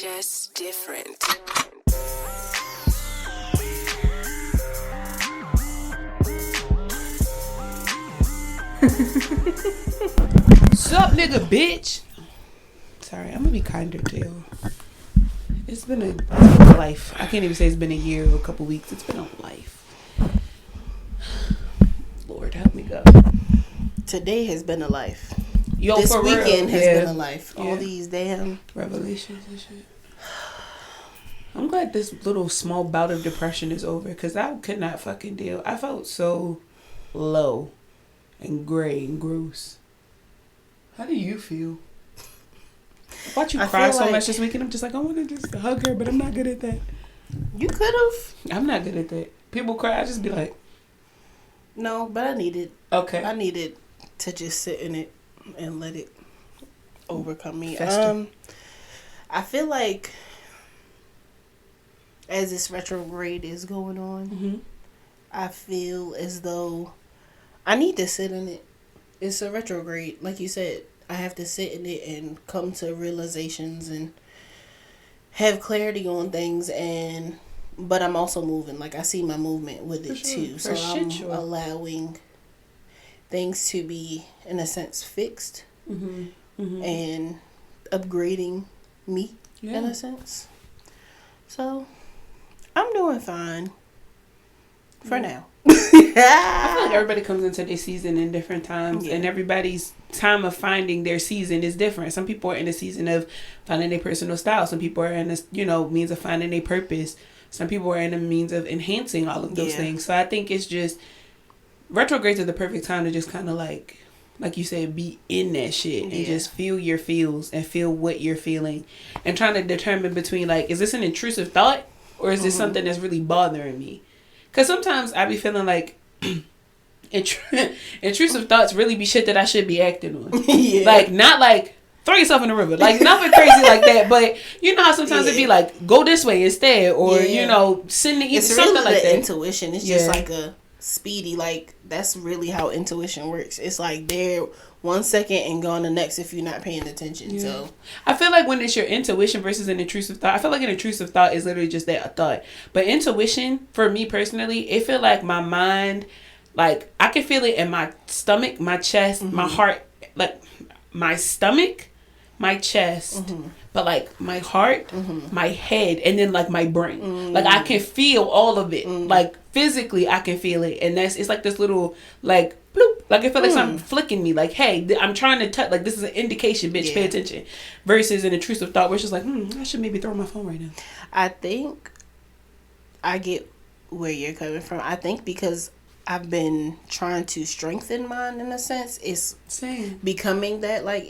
just different. Sup, nigga, bitch. Sorry, I'm gonna be kinder to you. It's been a life. I can't even say it's been a year or a couple weeks. It's been a life. Lord, help me go. Today has been a life. Yo, this for weekend real. has been a life. All these damn revelations and shit. I'm glad this little small bout of depression is over because I could not fucking deal. I felt so low and gray and gross. How do you feel? I watch you cry so much this weekend. I'm just like, I want to just hug her, but I'm not good at that. You could have. I'm not good at that. People cry, I just be like, no, but I needed. Okay. I needed to just sit in it and let it overcome me. Fester. I feel like as this retrograde is going on, I feel as though I need to sit in it. It's a retrograde, like you said. I have to sit in it and come to realizations and have clarity on things, but I'm also moving. Like, I see my movement with it too. So I'm allowing things to be, in a sense, fixed and upgrading me in a sense. So I'm doing fine for now. I feel like everybody comes into their season in different times, and everybody's time of finding their season is different. Some people are in the season of finding their personal style. Some people are in this, means of finding their purpose. Some people are in the means of enhancing all of those things. So I think it's just retrogrades are the perfect time to just kind of like you said, be in that shit and just feel your feels and feel what you're feeling, and trying to determine between like, is this an intrusive thought or is this something that's really bothering me? Because sometimes I be feeling like intrusive thoughts really be shit that I should be acting on. Like, not like throw yourself in the river. Like, nothing crazy like that. But you know how sometimes it be like, go this way instead. Or, send the it's something really like the that. Intuition. It's just like a speedy, like, that's really how intuition works. It's like there 1 second and gone the next if you're not paying attention. So I feel like when it's your intuition versus an intrusive thought, I feel like an intrusive thought is literally just that, a thought. But intuition, for me personally, it feel like my mind, like I can feel it in my stomach, my chest, my heart, like my stomach, my chest, but like my heart, my head, and then like my brain. Like I can feel all of it. Like physically I can feel it. And it's like this little like bloop. Like I feel like something flicking me. Like, hey, I'm trying to touch. Like, this is an indication, bitch. Pay attention. Versus an intrusive thought where it's just like, I should maybe throw my phone right now. I think I get where you're coming from. I think because I've been trying to strengthen mine in a sense. It's becoming that like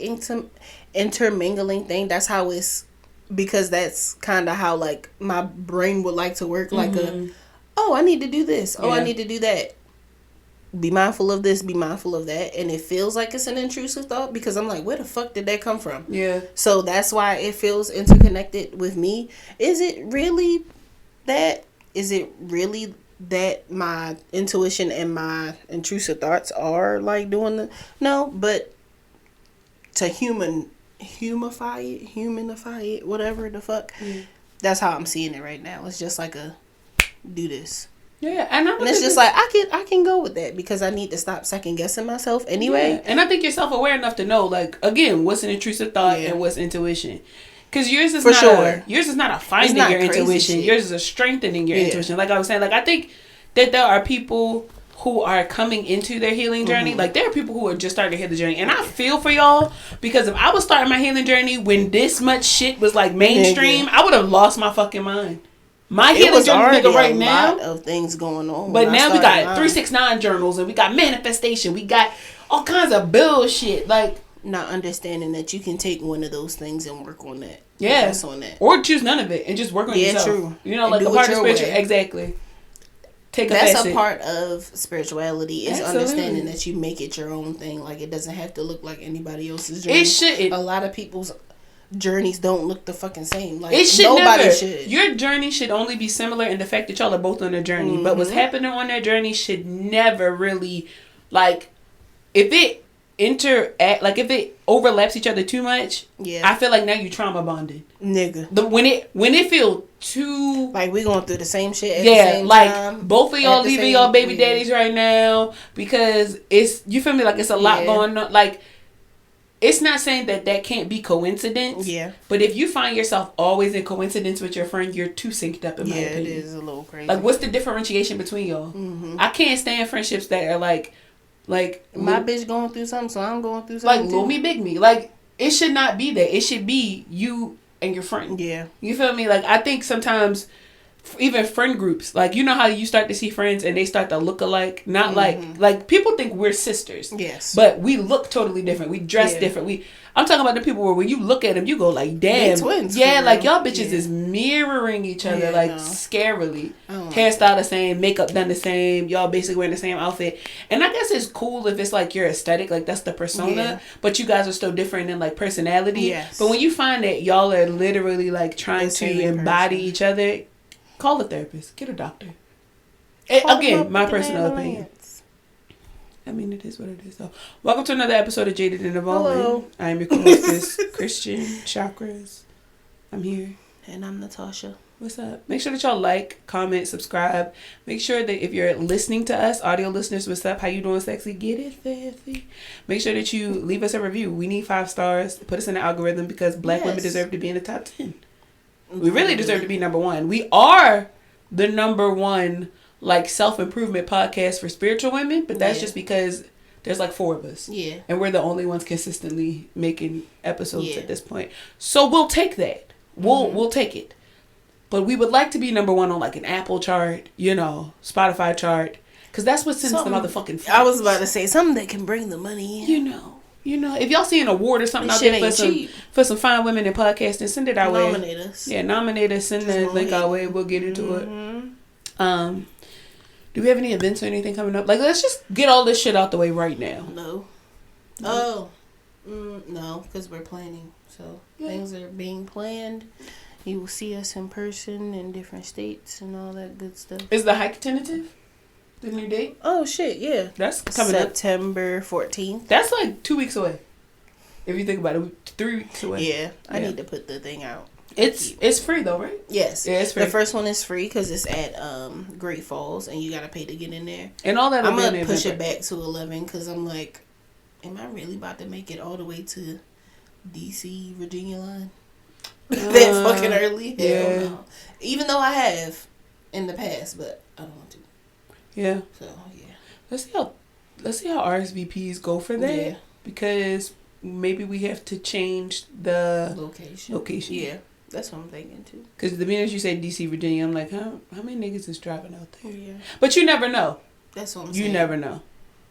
intermingling thing. That's how it's, because that's kind of how like my brain would like to work. Like I need to do this. I need to do that. Be mindful of this, be mindful of that. And it feels like it's an intrusive thought because I'm like, where the fuck did that come from? Yeah. So that's why it feels interconnected with me. Is it really that? Is it really that my intuition and my intrusive thoughts are like doing the... No, but to humanify it, whatever the fuck. That's how I'm seeing it right now. It's just like a do this. Yeah, and it's just like I can go with that because I need to stop second guessing myself anyway. Yeah. And I think you're self aware enough to know, like, again, what's an intrusive thought and what's intuition. Because yours is not a finding your intuition. Shit. Yours is a strengthening your intuition. Like I was saying, like I think that there are people who are coming into their healing journey. Like there are people who are just starting to heal the journey, and I feel for y'all because if I was starting my healing journey when this much shit was like mainstream, I would have lost my fucking mind. My healing journey, nigga, right now. A lot of things going on. But now we got 369 journals and we got manifestation. We got all kinds of bullshit. Like, not understanding that you can take one of those things and work on that. Yeah. On that. Or choose none of it and just work on yourself. Yeah, true. You know, like the part of spiritual. Exactly. That's a part of spirituality is understanding that you make it your own thing. Like, it doesn't have to look like anybody else's journey. It shouldn't. A lot of people's journeys don't look the fucking same. Like, it should nobody should. Your journey should only be similar in the fact that y'all are both on a journey. But what's happening on that journey should never really, like, if interact, like if it overlaps each other too much, I feel like now you trauma bonded, nigga. When it feel too like we going through the same shit at the same like time, both of y'all leaving y'all baby daddies right now because it's, you feel me, like it's a lot going on. Like, it's not saying that can't be coincidence. Yeah. But if you find yourself always in coincidence with your friend, you're too synced up in my opinion. Yeah, it is a little crazy. Like, what's the differentiation between y'all? Mm-hmm. I can't stand friendships that are like my bitch going through something, so I'm going through something. Like little me, big me. Like, it should not be that. It should be you and your friend. Yeah. You feel me? Like, I think sometimes even friend groups, like, you know how you start to see friends and they start to look alike, not like people think we're sisters. Yes. But we look totally different. We dress different. I'm talking about the people where when you look at them, you go like, damn. They twins. Yeah, like y'all bitches is mirroring each other scarily. Hairstyle the same, makeup done the same. Y'all basically wearing the same outfit. And I guess it's cool if it's like your aesthetic, like that's the persona, but you guys are still different in like personality. Yes. But when you find that y'all are literally like trying to embody each other, call a therapist. Get a doctor. Again, my personal opinion. I mean, it is what it is. So, welcome to another episode of Jaded and Evolving. Hello. I am your co-hostess, Christian Chakras. I'm here. And I'm Natasha. What's up? Make sure that y'all like, comment, subscribe. Make sure that if you're listening to us, audio listeners, what's up? How you doing, sexy? Get it, sexy. Make sure that you leave us a review. We need 5 stars. Put us in the algorithm because black women deserve to be in the top 10. We really deserve to be number 1. We are the number 1 like self-improvement podcast for spiritual women, but that's just because there's like 4 of us. Yeah. And we're the only ones consistently making episodes at this point. So we'll take that. We'll take it. But we would like to be number 1 on like an Apple chart, you know, Spotify chart, cuz that's what sends the motherfucking friends. I was about to say something that can bring the money in. You know, if y'all see an award or something out there for some fine women in podcasting, send it our way. Nominate us. Yeah, nominate us. Send the link our way. We'll get into it. Do we have any events or anything coming up? Like, let's just get all this shit out the way right now. No. Oh. No, because we're planning. So, things are being planned. You will see us in person in different states and all that good stuff. Is the hike tentative? The new date? Oh, shit, yeah. That's coming September 14th. That's like 2 weeks away. If you think about it, 3 weeks away. Yeah, I need to put the thing out. It's free though, right? Yes. Yeah, it's free. The first one is free because it's at Great Falls and you gotta pay to get in there. And all that. I'm gonna push it back to 11 because I'm like, am I really about to make it all the way to DC Virginia line? That fucking early? Hell no. Even though I have in the past, but I don't want to. Yeah. So yeah. Let's see how RSVPs go for that because maybe we have to change the location. Yeah. That's what I'm thinking too. Because the minute you say DC, Virginia, I'm like, how many niggas is driving out there? Yeah. But you never know. That's what I'm saying. You never know.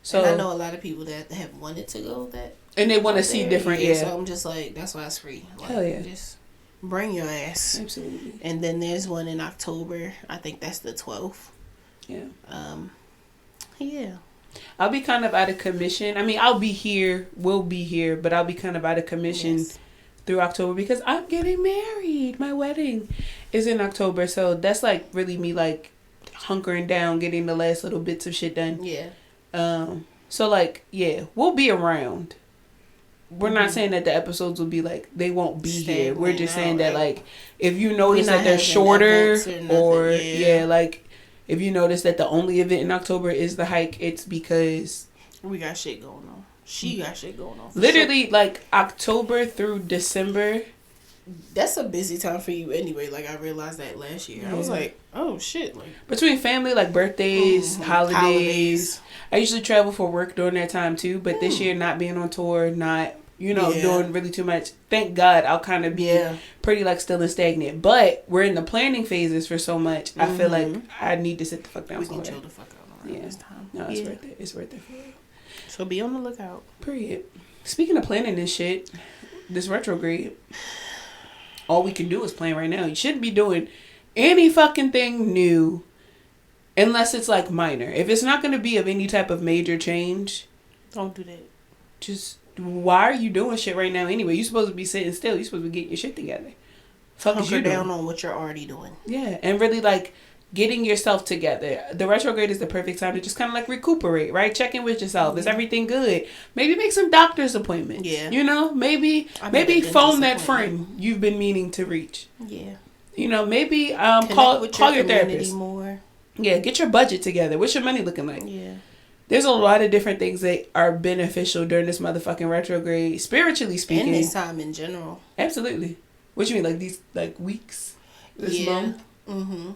So and I know a lot of people that have wanted to go that. And they want to see different, So I'm just like, that's why it's free. Like, hell yeah. Just bring your ass. Absolutely. And then there's one in October. I think that's the 12th. Yeah. Yeah. I'll be kind of out of commission. I mean, we'll be here, but I'll be kind of out of commission through October because I'm getting married. My wedding is in October, so that's like really me like hunkering down, getting the last little bits of shit done. Yeah. So like, yeah, we'll be around. We're not saying that the episodes will be like they won't be here. We're just saying that like if you notice that they're shorter or like if you notice that the only event in October is the hike, it's because we got shit going on. She got shit going on. Literally, like October through December. That's a busy time for you anyway. Like I realized that last year. I was like, oh shit. Like between family, like birthdays, holidays. I usually travel for work during that time too. But this year, not being on tour, not doing really too much. Thank God, I'll kind of be pretty like still and stagnant. But we're in the planning phases for so much. I feel like I need to sit the fuck down. We can chill the fuck out around this time. No, it's worth it. It's worth it for real. So be on the lookout. Period. Speaking of planning this shit, this retrograde, all we can do is plan right now. You shouldn't be doing any fucking thing new unless it's like minor. If it's not going to be of any type of major change, don't do that. Just why are you doing shit right now anyway? You're supposed to be sitting still. You're supposed to be getting your shit together. Hunker down on what you're already doing. Yeah, and really like getting yourself together. The retrograde is the perfect time to just kind of like recuperate, right? Check in with yourself. Is everything good? Maybe make some doctor's appointments. Yeah. You know, maybe phone that friend you've been meaning to reach. Yeah. You know, maybe call your therapist more. Yeah, get your budget together. What's your money looking like? Yeah. There's a lot of different things that are beneficial during this motherfucking retrograde, spiritually speaking. And this time in general. Absolutely. What you mean, like these weeks? This month? Mm-hmm.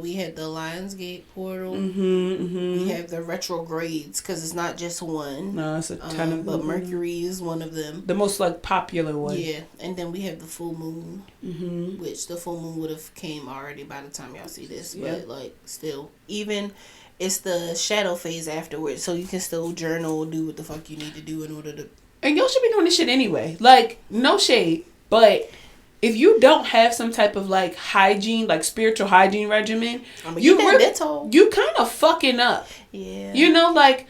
We had the Lionsgate portal. Mm-hmm. We have the retrogrades because it's not just one. No, it's a ton of them. But Mercury is one of them. The most like popular one. Yeah, and then we have the full moon, which the full moon would have came already by the time y'all see this. But like still, even it's the shadow phase afterwards, so you can still journal, do what the fuck you need to do in order to. And y'all should be doing this shit anyway. Like no shade, but. If you don't have some type of like hygiene, like spiritual hygiene regimen, you kind of fucking up. Yeah. You know, like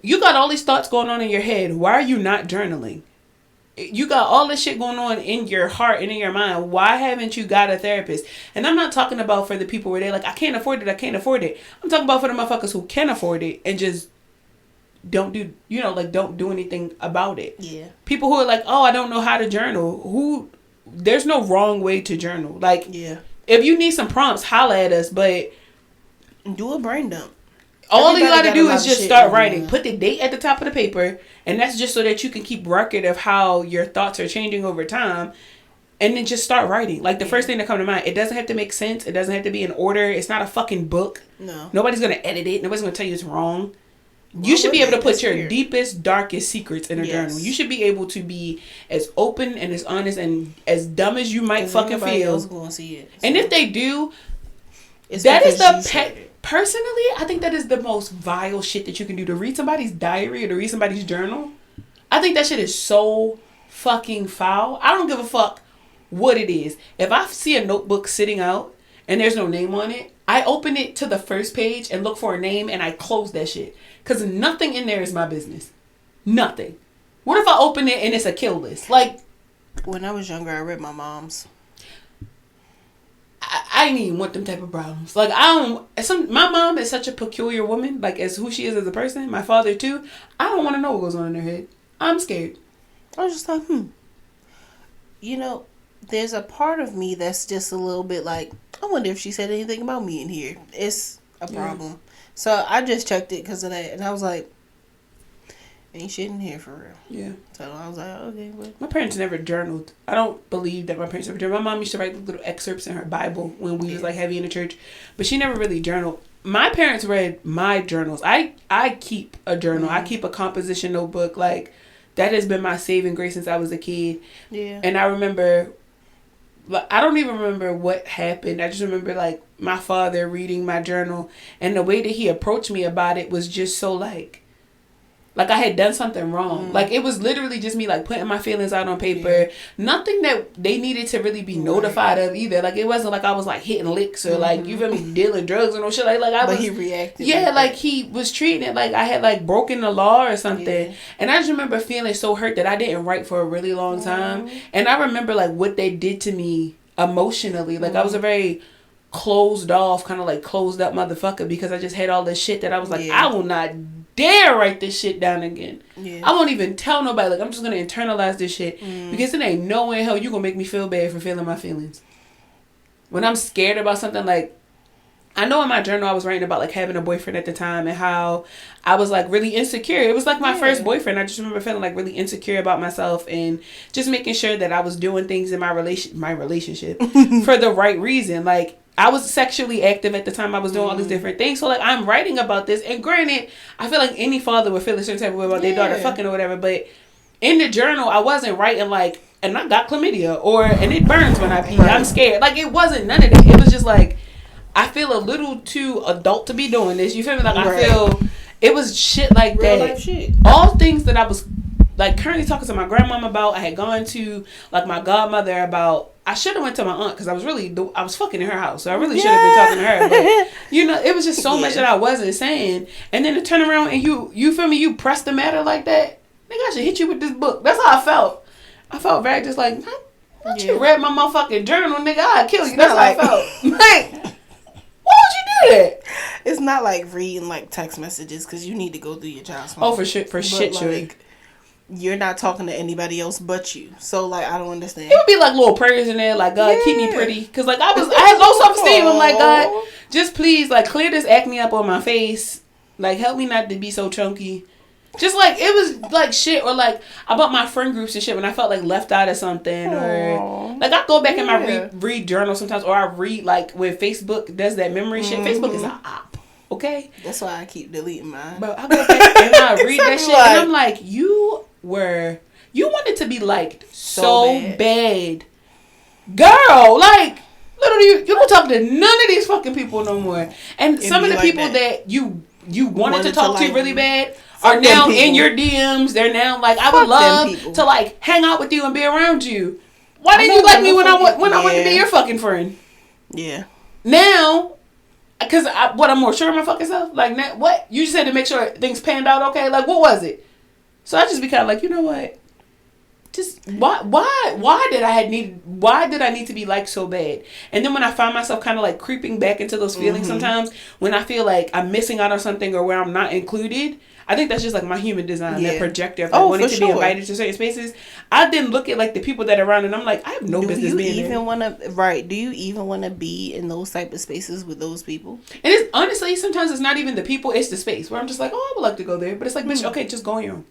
you got all these thoughts going on in your head. Why are you not journaling? You got all this shit going on in your heart and in your mind. Why haven't you got a therapist? And I'm not talking about for the people where they're like, I can't afford it. I'm talking about for the motherfuckers who can afford it and just don't do anything about it. Yeah. People who are like, oh, I don't know how to journal. There's no wrong way to journal. Like, if you need some prompts, holla at us, but do a brain dump. All you gotta do is just start writing. Put the date at the top of the paper, and that's just so that you can keep record of how your thoughts are changing over time. And then just start writing. Like, the first thing that comes to mind. It doesn't have to make sense. It doesn't have to be in order. It's not a fucking book. No. Nobody's gonna edit it. Nobody's gonna tell you it's wrong. You should be able to put your deepest, darkest secrets in a journal. You should be able to be as open and as honest and as dumb as you might fucking feel. Gonna see it, so. And if they do, that is personally, I think that is the most vile shit that you can do. To read somebody's diary or to read somebody's journal. I think that shit is so fucking foul. I don't give a fuck what it is. If I see a notebook sitting out and there's no name on it, I open it to the first page and look for a name and I close that shit. Because nothing in there is my business. Nothing. What if I open it and it's a kill list? Like, when I was younger, I read my mom's. I didn't even want them type of problems. Like, my mom is such a peculiar woman, like, as who she is as a person. My father, too. I don't want to know what goes on in their head. I'm scared. I was just like, You know, there's a part of me that's just a little bit like, I wonder if she said anything about me in here. It's a problem. Yeah. So I just checked it because of that, and I was like, ain't shit in here for real. Yeah. So I was like, okay. But my parents never journaled. I don't believe that my parents ever journaled. My mom used to write little excerpts in her Bible when we was like heavy in the church, but she never really journaled. My parents read my journals. I keep a journal. I keep a composition notebook. Like, that has been my saving grace since I was a kid. Yeah. And I remember, I don't even remember what happened. I just remember, like, my father reading my journal, and the way that he approached me about it was just so like I had done something wrong. Like, it was literally just me, like, putting my feelings out on paper. Yeah. Nothing that they needed to really be notified of either. Like, it wasn't like I was, like, hitting licks or, like, you feel me, dealing drugs or no shit. But he reacted. Yeah, like, he was treating it like I had, like, broken the law or something. Yeah. And I just remember feeling so hurt that I didn't write for a really long time. And I remember, like, what they did to me emotionally. Like, I was a very closed off, kind of, like, closed up motherfucker because I just had all this shit that I was like, I will not dare write this shit down again. Yeah. I won't even tell nobody. Like, I'm just gonna internalize this shit because it ain't no way in hell you gonna make me feel bad for feeling my feelings. When I'm scared about something, like, I know in my journal I was writing about, like, having a boyfriend at the time and how I was, like, really insecure. It was like my first boyfriend. I just remember feeling, like, really insecure about myself and just making sure that I was doing things in my relationship for the right reason. Like, I was sexually active at the time. I was doing all these different things. So, like, I'm writing about this. And granted, I feel like any father would feel a certain type of way about their daughter fucking or whatever. But in the journal, I wasn't writing, like, and I got chlamydia and it burns when I pee. Right. I'm scared. Like, it wasn't none of that. It was just, like, I feel a little too adult to be doing this. You feel me? Like, I feel it was shit like real that. Life shit. All things that I was, like, currently talking to my grandmom about. I had gone to, like, my godmother about. I should have went to my aunt because I was fucking in her house. So I really should have been talking to her. But, you know, it was just so much that I wasn't saying. And then to turn around and you feel me? You press the matter like that. Nigga, I should hit you with this book. That's how I felt. I felt very just like, you read my motherfucking journal, nigga. I'd kill you. That's how I felt. Like, that. It's not like reading like text messages because you need to go through your child's phone. Oh, for shit, sure. You're not talking to anybody else but you. So, like, I don't understand. It would be like little prayers in there, like, God, keep me pretty. Because, like, I had low self-esteem. I'm like, God, just please, like, clear this acne up on my face. Like, help me not to be so chunky. Just, like, it was, like, shit. Or, like, about my friend groups and shit when I felt, like, left out of something. Or, like, I go back in my read journal sometimes. Or I read, like, when Facebook does that memory shit. Facebook is an op. Okay? That's why I keep deleting mine. But I go back and I read that shit. And I'm like, you wanted to be liked so bad. Girl, like, literally, you don't talk to none of these fucking people no more. And some of the people that you wanted to talk to really bad are now in your DMs. They're now like, I would love to like hang out with you and be around you. Why didn't you like me when I wanted to be your fucking friend? Yeah. Now, because I'm more sure of my fucking self. Like, now, what? You just had to make sure things panned out okay. Like, what was it? So I just be kind of like, you know what? Just why did I need to be liked so bad? And then when I find myself kind of like creeping back into those feelings sometimes, when I feel like I'm missing out on something or where I'm not included, I think that's just like my human design, that projector of like wanting to be invited to certain spaces. I then look at like the people that are around and I'm like, I have no business being there. Do you even want to be in those type of spaces with those people? And it's honestly, sometimes it's not even the people, it's the space where I'm just like, oh, I would like to go there. But it's like, bitch, okay, just go on your own.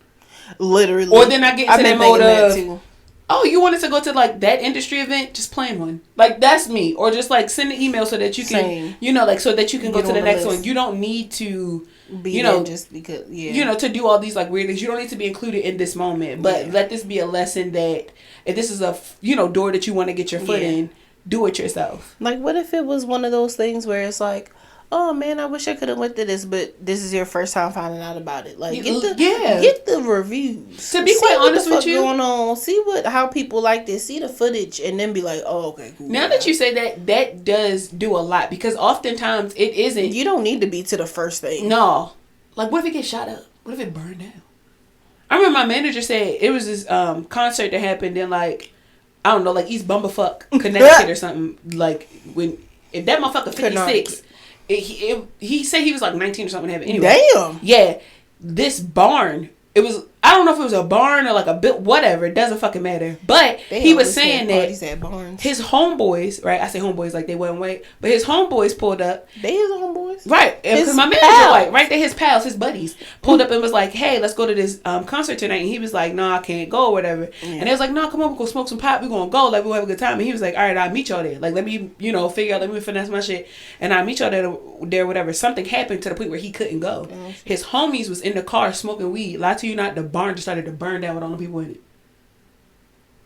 Literally. Or then I get into that mode of, oh, you wanted to go to like that industry event? Just plan one. Like, that's me. Or just like send an email so that you can, like so that you can go to the next one. You don't need to be just because, to do all these like weird things. You don't need to be included in this moment. But let this be a lesson that if this is a, door that you want to get your foot in, do it yourself. Like, what if it was one of those things where it's like, oh man, I wish I could have went to this, but this is your first time finding out about it. Like, get the reviews. To be quite honest with you, going on. See how people like this. See the footage, and then be like, oh, okay, cool. Now that you say that does do a lot because oftentimes it isn't. You don't need to be to the first thing. No, like what if it gets shot up? What if it burned down? I remember my manager said it was this concert that happened in like I don't know, like East Bumblefuck, Connecticut or something. Like if that motherfucker 56. He said he was like 19 or something. Anyway, damn. Yeah, this barn. It was. I don't know if it was a barn or like a bit. Whatever. It doesn't fucking matter. But he was saying that his homeboys, right? I say homeboys like they wasn't white, but his homeboys pulled up. They his homeboys, right? Because my manager white, right? They his pals, his buddies pulled up and was like, "Hey, let's go to this concert tonight." And he was like, "No, I can't go or whatever." Yeah. And they was like, "No, come on, we'll go smoke some pot. We're gonna go. Like we'll have a good time." And he was like, "All right, I'll meet y'all there. Like let me, figure out. Let me finesse my shit, and I'll meet y'all there. Whatever." Something happened to the point where he couldn't go. Oh, his homies was in the car smoking weed. Lie to you not, the barn just started to burn down with all the people in it.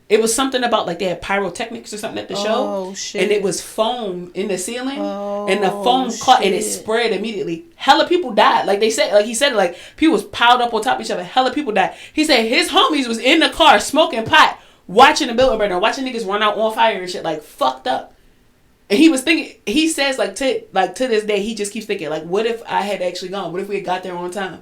It was something about like they had pyrotechnics or something at the show. Shit. And it was foam in the ceiling. And the foam caught and it spread immediately. Hella people died. Like they said, like he said, like people was piled up on top of each other. Hella people died. He said his homies was in the car smoking pot, watching the building burn down, watching niggas run out on fire and shit, like fucked up. And he was thinking, he says like to this day, he just keeps thinking like, what if I had actually gone? What if we had got there on time?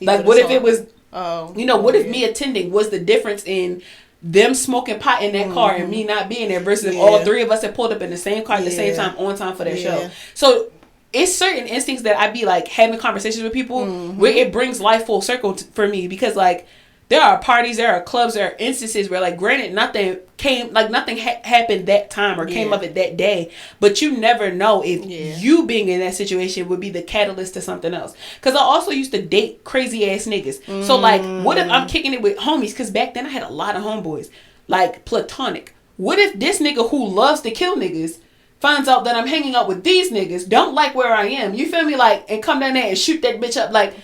Like what if it was, what if me attending was the difference in them smoking pot in that car and me not being there versus all three of us had pulled up in the same car at the same time on time for that show. So it's certain instincts that I be like having conversations with people where it brings life full circle for me because like there are parties, there are clubs, there are instances where like granted nothing happened that time or came of it that day, but you never know if you being in that situation would be the catalyst to something else. Because I also used to date crazy ass niggas. So like what if I'm kicking it with homies? Because back then I had a lot of homeboys, like platonic. What if this nigga who loves to kill niggas finds out that I'm hanging out with these niggas, don't like where I am, you feel me, like, and come down there and shoot that bitch up, like.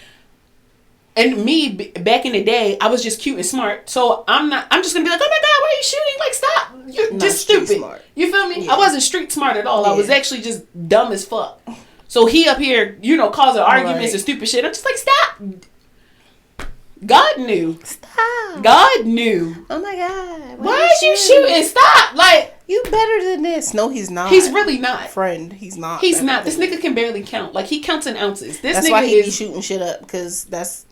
And me, back in the day, I was just cute and smart. So I'm just going to be like, oh my God, why are you shooting? Like, stop. You're not just stupid. Smart. You feel me? Yeah. I wasn't street smart at all. Yeah. I was actually just dumb as fuck. So he up here, causing arguments and stupid shit. I'm just like, stop. God knew. Stop. God knew. Oh my God. Why are you shooting? Stop. Like. You better than this. No, he's not. He's really not. Friend, he's not. He's not. This nigga can barely count. Like, he counts in ounces. That's why he be shooting shit up, because that's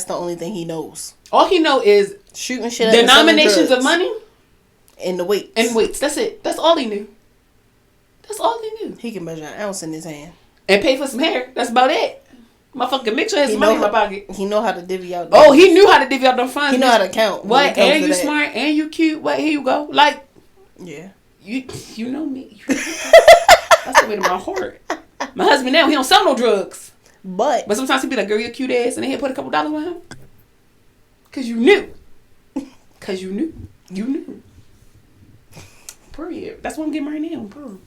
the only thing he knows. All he know is shooting shit up. Denominations of money. And the weights. And weights. That's it. That's all he knew. That's all he knew. He can measure an ounce in his hand. and pay for some hair. That's about it. Motherfucking Mitchell has some money in my pocket. He know how to divvy out. Oh, he knew how to divvy out them funds. He know how to count. What? And you smart and you cute. What? Here you go. Like, yeah. You know me. That's the way to my heart. My husband now, he don't sell no drugs. But sometimes he be like, girl, you're cute ass. And then he'll put a couple dollars on him. Because you knew. Because you knew. You knew. Period. That's what I'm getting right now. Purr.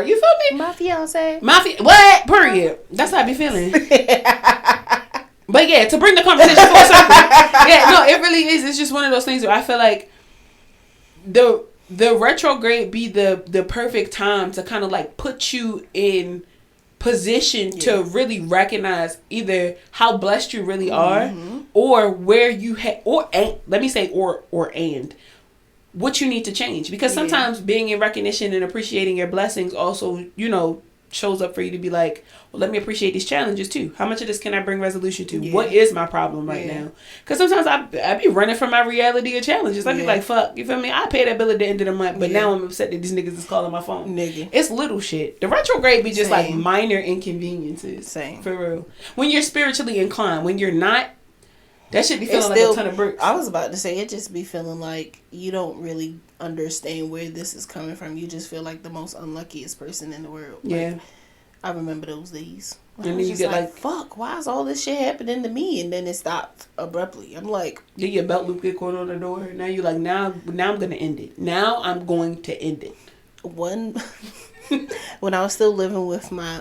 You feel me? My fiance. What? Period. That's how I be feeling. But yeah, to bring the conversation full circle. Yeah, no, it really is. It's just one of those things where I feel like the retrograde be the perfect time to kind of like put you in position to really recognize either how blessed you really are, or where you and what you need to change. Because sometimes being in recognition and appreciating your blessings also, you know, shows up for you to be like, well, let me appreciate these challenges too. How much of this can I bring resolution to? What is my problem right now? Because sometimes I be running from my reality of challenges. I be like, fuck, you feel me? I pay that bill at the end of the month, but now I'm upset that these niggas is calling my phone. It's little shit. The retrograde be just like minor inconveniences. For real. When you're spiritually inclined, when you're not, that should be feeling like a ton of bricks. I was about to say, it just be feeling like you don't really understand where this is coming from. You just feel like the most unluckiest person in the world. Yeah. Like, I remember those days. And then you get like, fuck, why is all this shit happening to me? And then it stopped abruptly. I'm like, yeah, your belt loop get caught on the door. Now you're like, now I'm going to end it. Now I'm going to end it. When I was still living with my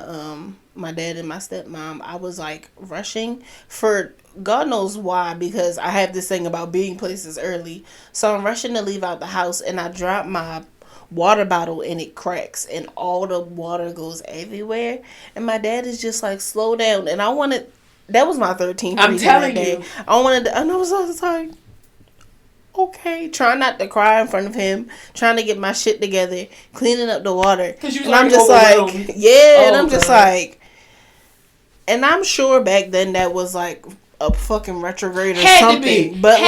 dad and my stepmom, I was like rushing for God knows why, because I have this thing about being places early. So I'm rushing to leave out the house, and I drop my water bottle and it cracks and all the water goes everywhere. And my dad is just like, slow down. And that was my 13th. I'm telling you. And I was like, okay, trying not to cry in front of him, trying to get my shit together, cleaning up the water. And I'm just like, and I'm just like, and I'm sure back then that was like a fucking retrograde or something. But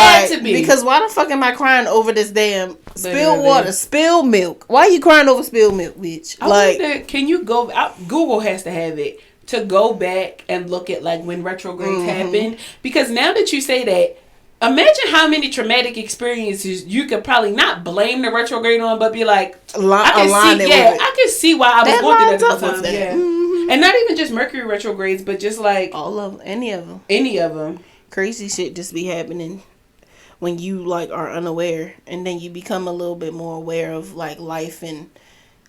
because why the fuck am I crying over this damn spilled water, spilled milk? Why are you crying over spilled milk, bitch? I wonder, can you go out? Google has to have it to go back and look at like when retrogrades happened. Because now that you say that, imagine how many traumatic experiences you could probably not blame the retrograde on, but be like, I can see why I was going through that at the time. And not even just Mercury retrogrades, but just like any of them. Crazy shit just be happening when you like are unaware, and then you become a little bit more aware of like life and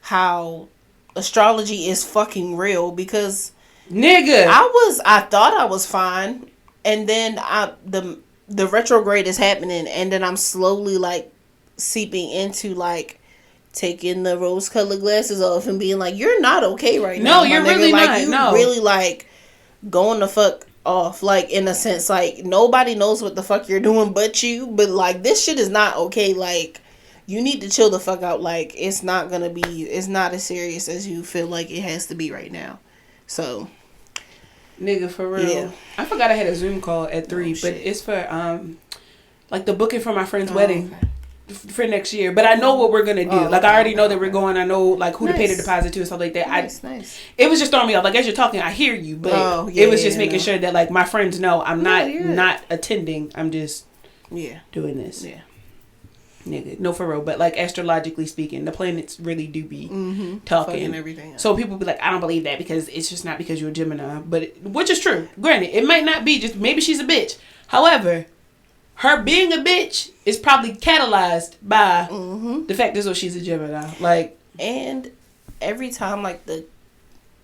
how astrology is fucking real. Because I thought I was fine, and then the retrograde is happening, and then I'm slowly like seeping into like taking the rose-colored glasses off and being like, you're not okay right now. No, you're really like, not. You really like going the fuck off. Like, in a sense, like nobody knows what the fuck you're doing but you. But like, this shit is not okay. Like, you need to chill the fuck out. Like, it's not as serious as you feel like it has to be right now. So, nigga, for real. Yeah. I forgot I had a Zoom call at 3, but it's for like the booking for my friend's wedding. Okay. For next year, but I know what we're gonna do. I already know that we're going. I know like who to pay the deposit to and stuff like that. Nice. It was just throwing me off. Like as you're talking, I hear you, but it was just making sure that like my friends know I'm not attending. I'm just doing this. Yeah, nigga, no for real. But like astrologically speaking, the planets really do be talking and everything. So people be like, I don't believe that because it's just not because you're a Gemini, which is true. Granted, it might not be. Just maybe she's a bitch. However, her being a bitch is probably catalyzed by the fact that she's a Gemini. Like, and every time like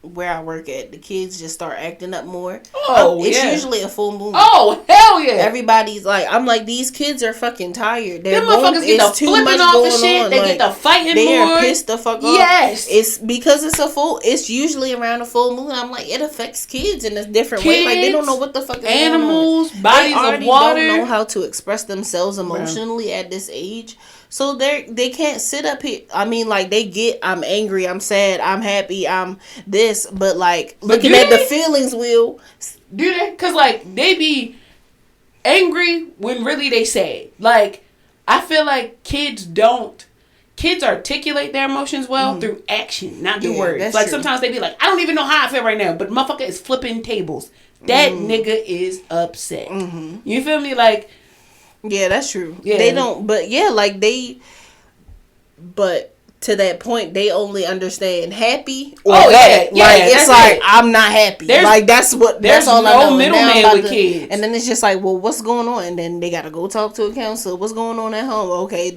where I work at, the kids just start acting up more. It's usually a full moon. Oh, hell yeah. Everybody's like, I'm like, these kids are fucking tired. Them motherfuckers get the flipping off the shit. They get the fighting more. They're pissed the fuck off. Yes. It's because it's usually around a full moon. I'm like, it affects kids in a different way. Like, they don't know what the fuck is animals, going on. Bodies of water. They don't know how to express themselves emotionally at this age. So they can't sit up here. I mean, like, they get, I'm angry, I'm sad, I'm happy, I'm this. But, like, looking at the feelings, Will. Do they? Because, like, they be angry when really they sad. Like, I feel like kids don't kids articulate their emotions well through action, not through words. Like, true. sometimes they be like, I don't even know how I feel right now, but motherfucker is flipping tables. That nigga is upset. You feel me? Like, yeah, that's true. Yeah. They don't, but yeah, like but to that point, they only understand happy or that. Yeah, like, it's like, it. I'm not happy. Like, that's all I know. Middleman with kids. And then it's just like, well, what's going on? And then they got to go talk to a counselor. What's going on at home? Okay,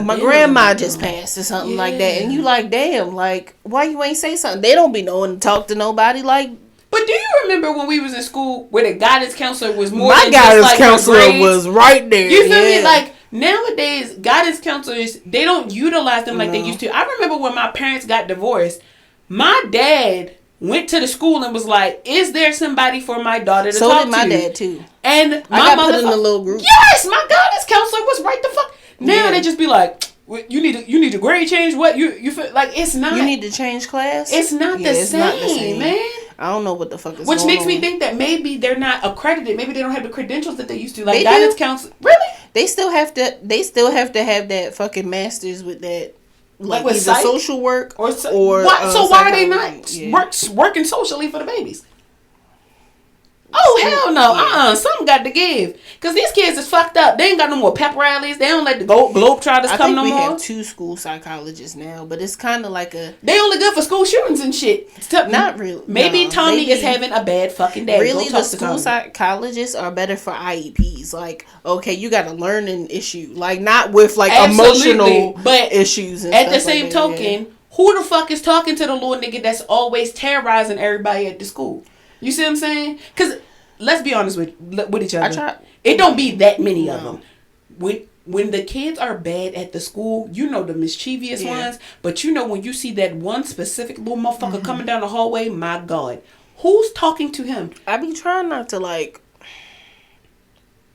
my grandma just passed or something like that. And you like, damn, like, why you ain't say something? They don't be knowing to talk to nobody. Like, but do you remember when we was in school where the guidance counselor was more my than guidance just like counselor was right there. You feel me? Like, nowadays, guidance counselors, they don't utilize them like they used to. I remember when my parents got divorced, my dad went to the school and was like, is there somebody for my daughter to talk to? So did my dad, too. And I got put in a little group. Yes, my guidance counselor was right the fuck. Now they just be like, you need a grade change. What you feel like? It's not. You need to change class. It's not the same, man. I don't know what the fuck is Which going makes on. me think that maybe they're not accredited. Maybe they don't have the credentials that they used to. Like, guidance counselor. Really? They still have to have that fucking master's with that, like with either social work or so why are they not working socially for the babies? Oh, hell no. Something got to give. Because these kids is fucked up. They ain't got no more pep rallies. They don't let the Globetrotters come no more. I think we have 2 school psychologists now, but it's kind of like a... They only good for school shootings and shit. Not really. Maybe Tommy is having a bad fucking day. Really, the school psychologists are better for IEPs. Like, okay, you got a learning issue. Like, not with, like, emotional issues and at the same token, who the fuck is talking to the little nigga that's always terrorizing everybody at the school? You see what I'm saying? Because let's be honest with each other. It don't be that many of them. When the kids are bad at the school, you know the mischievous ones. But you know when you see that one specific little motherfucker coming down the hallway, my God. Who's talking to him? I be trying not to, like,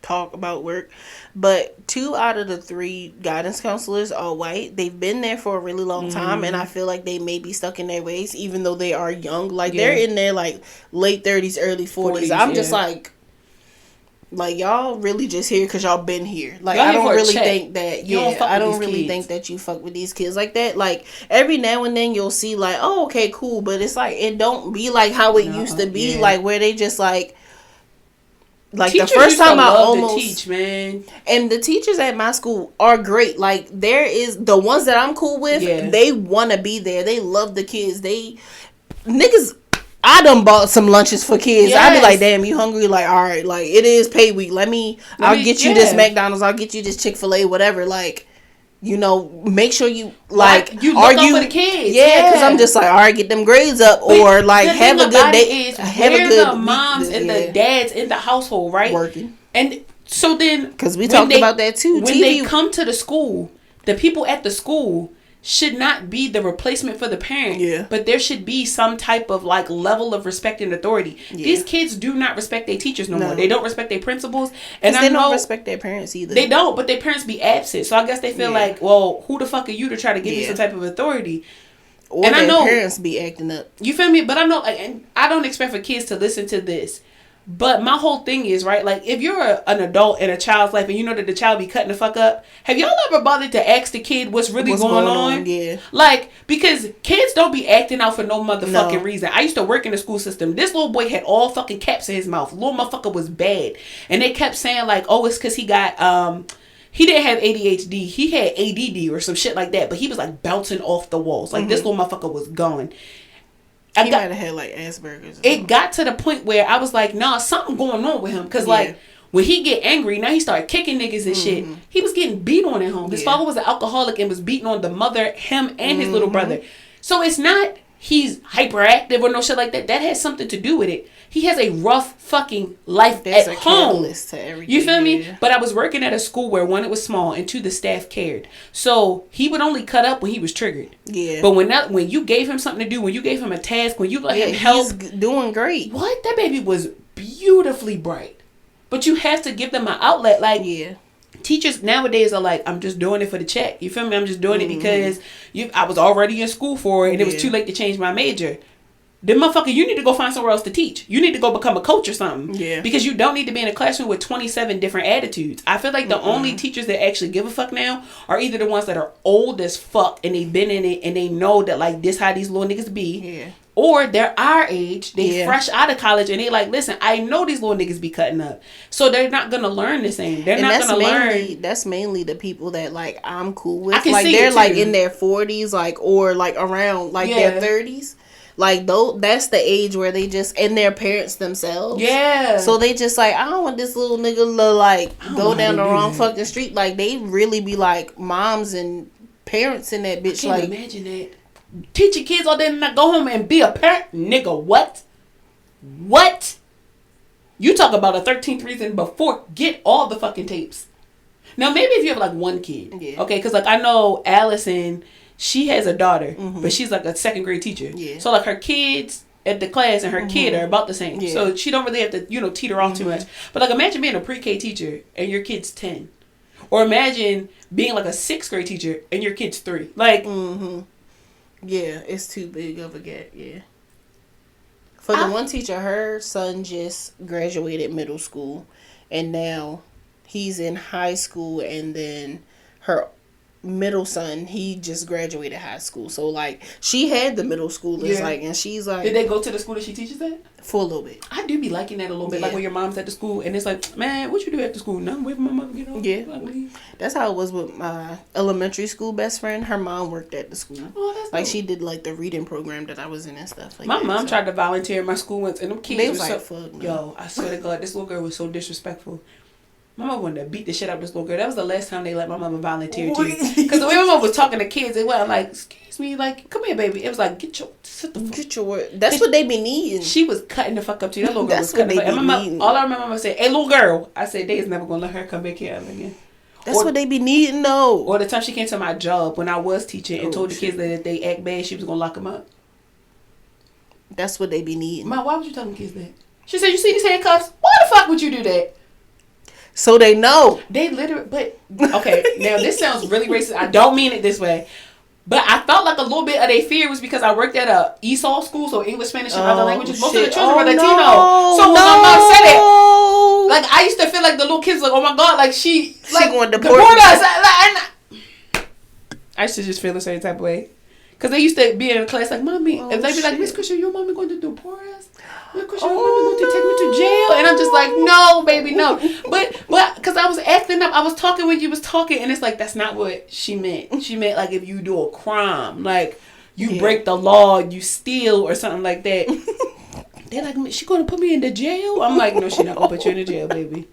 talk about work, but 2 out of the 3 guidance counselors are white. They've been there for a really long time, and I feel like they may be stuck in their ways, even though they are young. Like, they're in their, like, late 30s, early 40s. I'm just like, y'all really just here because y'all been here. Like, I don't really think that, I don't really think that you fuck with these kids like that. Like, every now and then you'll see, like, oh, okay, cool, but it's like, it don't be like how it used to be, like, where they just, like teachers, the first time I almost teach, man. And the teachers at my school are great. Like, there is the ones that I'm cool with, they want to be there. They love the kids. Niggas, I done bought some lunches for kids. I be like, damn, you hungry? Like, all right, like, it is pay week. I'll get you this McDonald's. I'll get you this Chick-fil-A, whatever. Like, you know, make sure you you look out for the kids. Yeah, because I'm just like, all right, get them grades up, or like have a good day. Have a good the moms and the dads in the household, right? Working. And so then, because we talked about that too. When they come to the school, the people at the school should not be the replacement for the parent. Yeah. But there should be some type of like level of respect and authority. Yeah. These kids do not respect their teachers no more. They don't respect their principals. And they don't respect their parents either. They don't, but their parents be absent. So I guess they feel like, well, who the fuck are you to try to give me some type of authority? Or and I know parents be acting up. You feel me? But I know, and I don't expect for kids to listen to this. But my whole thing is, right, like, if you're an adult in a child's life and you know that the child be cutting the fuck up, have y'all ever bothered to ask the kid what's going on? Yeah. Like, because kids don't be acting out for no motherfucking reason. I used to work in the school system. This little boy had all fucking caps in his mouth. Little motherfucker was bad. And they kept saying, like, oh, it's because he got, he didn't have ADHD. He had ADD or some shit like that. But he was, like, bouncing off the walls. Like, this little motherfucker was going. He might have had like Asperger's. It got to the point where I was like, nah, something going on with him. Because like, when he get angry, now he started kicking niggas and shit. He was getting beat on at home. His father was an alcoholic and was beating on the mother, him, and his little brother. So it's not he's hyperactive or no shit like that. That has something to do with it. He has a rough fucking life at home. To everything, you feel me? But I was working at a school where, one, it was small, and 2, the staff cared. So he would only cut up when he was triggered. Yeah. But when you gave him something to do, when you gave him a task, when you let him help, he's doing great. What? That baby was beautifully bright. But you have to give them an outlet. Like, teachers nowadays are like, I'm just doing it for the check. You feel me? I'm just doing it because I was already in school for it, and it was too late to change my major. then motherfucker, you need to go find somewhere else to teach. You need to go become a coach or something. Yeah. Because you don't need to be in a classroom with 27 different attitudes. I feel like the only teachers that actually give a fuck now are either the ones that are old as fuck and they've been in it and they know that like this how these little niggas be. Yeah. Or they're our age, they fresh out of college and they like, listen, I know these little niggas be cutting up. So they're not gonna learn the same. They're not gonna learn. That's mainly the people that like I'm cool with. I can like see they're it like too. in their 40s, like or like around like their 30s. Like, though, that's the age where they just, and their parents themselves. Yeah. So they just like, I don't want this little nigga to like go down the wrong fucking street. Like, they really be like moms and parents in that bitch. I can't imagine that. Teach your kids all day and not go home and be a parent? Nigga, what? What? You talk about a 13th reason before, get all the fucking tapes. Now, maybe if you have like one kid. Yeah. Okay, because like I know Allison, she has a daughter, but she's like a second grade teacher. Yeah. So like her kids at the class and her kid are about the same. Yeah. So she don't really have to, teeter off too much. But like imagine being a pre-K teacher and your kid's 10. Or imagine being like a 6th grade teacher and your kid's 3. Like, yeah, it's too big of a gap. Yeah. For the one teacher, her son just graduated middle school and now he's in high school, and then her middle son, he just graduated high school. So like she had the middle schoolers like, and she's like, did they go to the school that she teaches at? For a little bit. I do be liking that a little bit. Like when your mom's at the school and it's like, man, what you do after school? Nothing. Wait for my mom to get home. Yeah. That's how it was with my elementary school best friend. Her mom worked at the school. Oh, that's like dope. She did like the reading program that I was in and stuff like my that. mom tried to volunteer in my school once and them kids were like, fuck, yo, I swear to God, this little girl was so disrespectful. My mom wanted to beat the shit out of this little girl. That was the last time they let my mama volunteer too. Because the way my mom was talking to kids, it wasn't like, excuse me, like, come here, baby. It was like, get your word. That's what they be needing. She was cutting the fuck up too. That little girl was cutting the fuck up. And my mom, all I remember my mama said, hey, little girl. I said, they is never going to let her come back here ever again. That's what they be needing, though. Or the time she came to my job when I was teaching and told the kids that if they act bad, she was going to lock them up. That's what they be needing. Ma, why would you tell them kids that? She said, you see these handcuffs? Why the fuck would you do that? So they know. They literally, but, okay, now this sounds really racist. I don't mean it this way. But I felt like a little bit of their fear was because I worked at a ESOL school, so English, Spanish, and other languages. Most of the children were Latino. So when my mom said it, like, I used to feel like the little kids, like, oh my God, like, she going to deport us. I used to just feel a certain type of way. Because they used to be in a class like, Mommy, and they'd be like, Miss Christian, your mommy going to deport us? Miss Christian, your mommy going to take me to jail? And I'm just like, no, baby, no. But, because I was acting up, I was talking when you was talking, and it's like, that's not what she meant. She meant, like, if you do a crime, like, you break the law, you steal, or something like that. They're like, she going to put me in the jail? I'm like, no, she not going to put you in the jail, baby.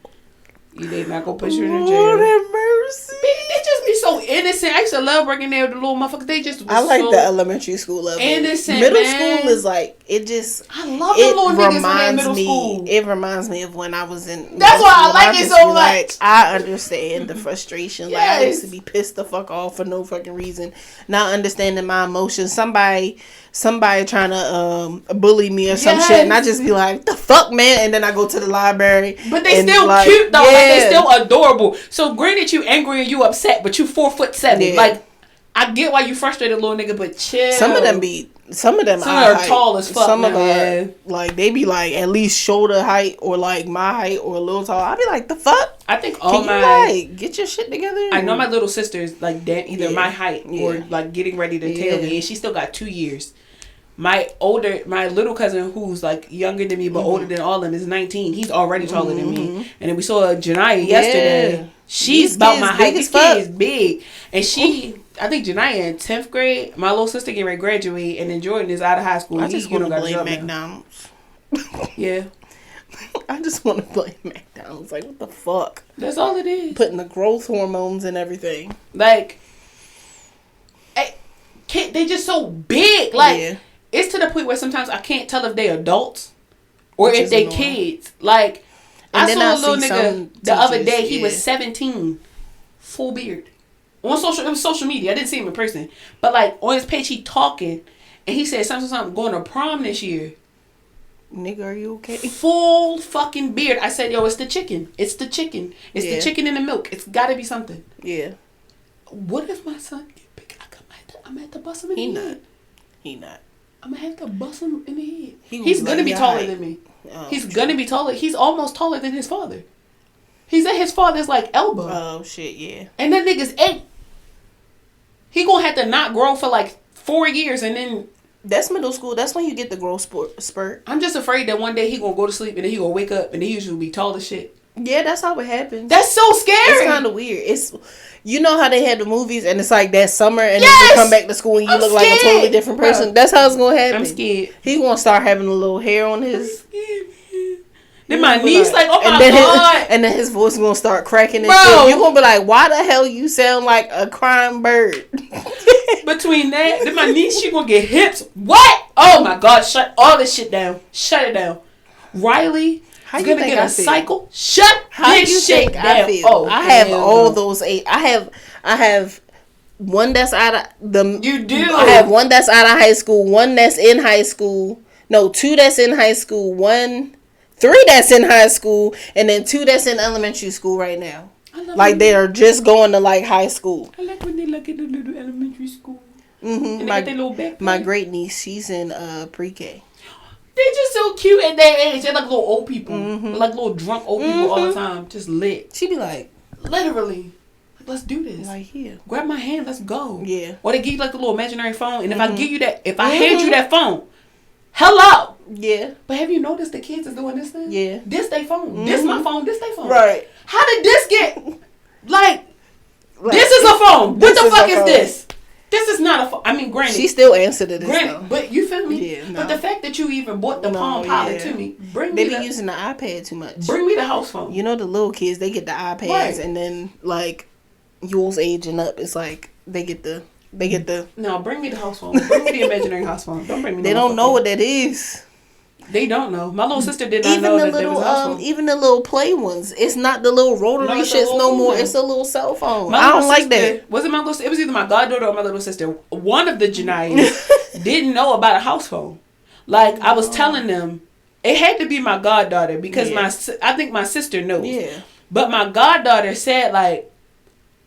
They not gonna put you in the jail. Lord have mercy. They just be so innocent. I used to love working there with the little motherfuckers. They just I like the elementary school level. Innocent, middle school is like, it just, I love the little niggas in middle school. It reminds me of when I was in That's why I like it so much. Like, I understand the frustration. Like, I used to be pissed the fuck off for no fucking reason, not understanding my emotions. Somebody trying to bully me or some shit, and I just be like, the fuck, man. And then I go to the library. But they still like, cute though. Like, they still adorable. So granted, you angry and you upset, but you 4'7". Yeah. Like, I get why you frustrated, little nigga, but chill. Some of them are tall as fuck. Some of them are, like, they be like at least shoulder height or like my height or a little tall. I be like, the fuck. I think get your shit together. I know my little sister's like either my height or like getting ready to tell me, and she still got 2 years. My little cousin, who's like younger than me but older than all of them, is 19. He's already taller than me. And then we saw Janiyah yesterday. She's about my height. This kid is big. And I think Janiyah in 10th grade. My little sister getting ready to graduate, and then Jordan is out of high school. I just want to blame McDonald's. Yeah. I just want to blame McDonald's. Like, what the fuck? That's all it is. Putting the growth hormones and everything. Like, they just so big. Like, it's to the point where sometimes I can't tell if they adults or if they kids. Like, I saw a little nigga the other day. He was 17, full beard. It was social media. I didn't see him in person, but like on his page, he talking, and he said something going to prom this year. Nigga, are you okay? Full fucking beard. I said, yo, it's the chicken. It's the chicken. It's the chicken in the milk. It's got to be something. Yeah. What if my son get big? I'm at the bus him in. He not. I'm gonna have to bust him in the head. He's gonna be taller than me. Oh, he's gonna be taller. He's almost taller than his father. He's at his father's like elbow. Oh shit, yeah. And that nigga's 8. He gonna have to not grow for like 4 years and then. That's middle school. That's when you get the growth spurt. I'm just afraid that one day he gonna go to sleep and then he gonna wake up and he usually be tall as shit. Yeah, that's how it happens. That's so scary. It's kind of weird. It's, you know how they had the movies and it's like that summer and then you come back to school and you look like a totally different person. Bro. That's how it's gonna happen. I'm scared. He gonna start having a little hair on his. Then my niece like, oh my God. And then his voice gonna start cracking and shit. You gonna be like, why the hell you sound like a crying bird? Between that, then my niece, she gonna get hips. What? Oh my God, shut all this shit down. Shut it down. Riley is gonna get a cycle. Shut this shit down. I feel? Oh, I have all those 8. I have one that's out of the. You do. I have one that's out of high school, one that's in high school. No, 2 that's in high school, 3 that's in high school, and then 2 that's in elementary school right now. Like they are just going to like high school. I like when they look at the little elementary school. Mm-hmm. And they get their little backpack. My great niece, she's in pre-K. They're just so cute at that age. They're like little old people. Mm-hmm. They're like little drunk old people all the time. Just lit. She be like, literally, like, let's do this. Like, here. Grab my hand, let's go. Yeah. Or they give you like the little imaginary phone. And if I give you that, if I hand you that phone, hello. Yeah. But have you noticed the kids is doing this thing? Yeah. This they phone. This my phone. This they phone. Right. How did this get, like, this is a phone. What the fuck is this? This is not a phone. I mean, granted. She still answered to this, but you feel me? Yeah, no. But the fact that you even bought the Palm Pilot to me, they be using the iPad too much. Bring me the house phone. You know the little kids, they get the iPads, right. And then, like, yours aging up, it's like, they get the... No, bring me the house phone. Bring me the imaginary house phone. Don't bring me. They don't know what that is. They don't know. My little sister did not know that there was a house phone. Even the little play ones. It's not the little rotary shits no more. It's a little cell phone. I don't like that. Was it my little? It was either my goddaughter or my little sister. One of the Janiyas didn't know about a house phone. Like I was telling them, it had to be my goddaughter because I think my sister knows. Yeah. But my goddaughter said like,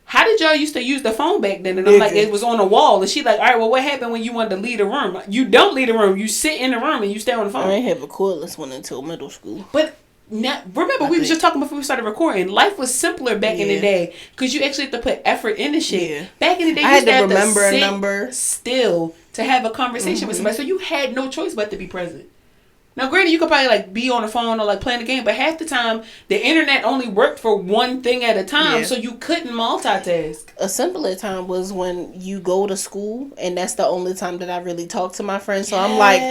how did y'all used to use the phone back then? And I'm like, it was on the wall. And she like, all right, well, what happened when you wanted to leave the room? You don't leave the room. You sit in the room and you stay on the phone. I didn't have a cordless one until middle school. But now, remember, we was just talking before we started recording. Life was simpler back in the day because you actually had to put effort into shit. Yeah. Back in the day, you had to remember a number still to have a conversation with somebody. So you had no choice but to be present. Now, granted, you could probably like be on the phone or like playing the game, but half the time the internet only worked for one thing at a time, so you couldn't multitask. A simpler time was when you go to school, and that's the only time that I really talk to my friends. So I'm like,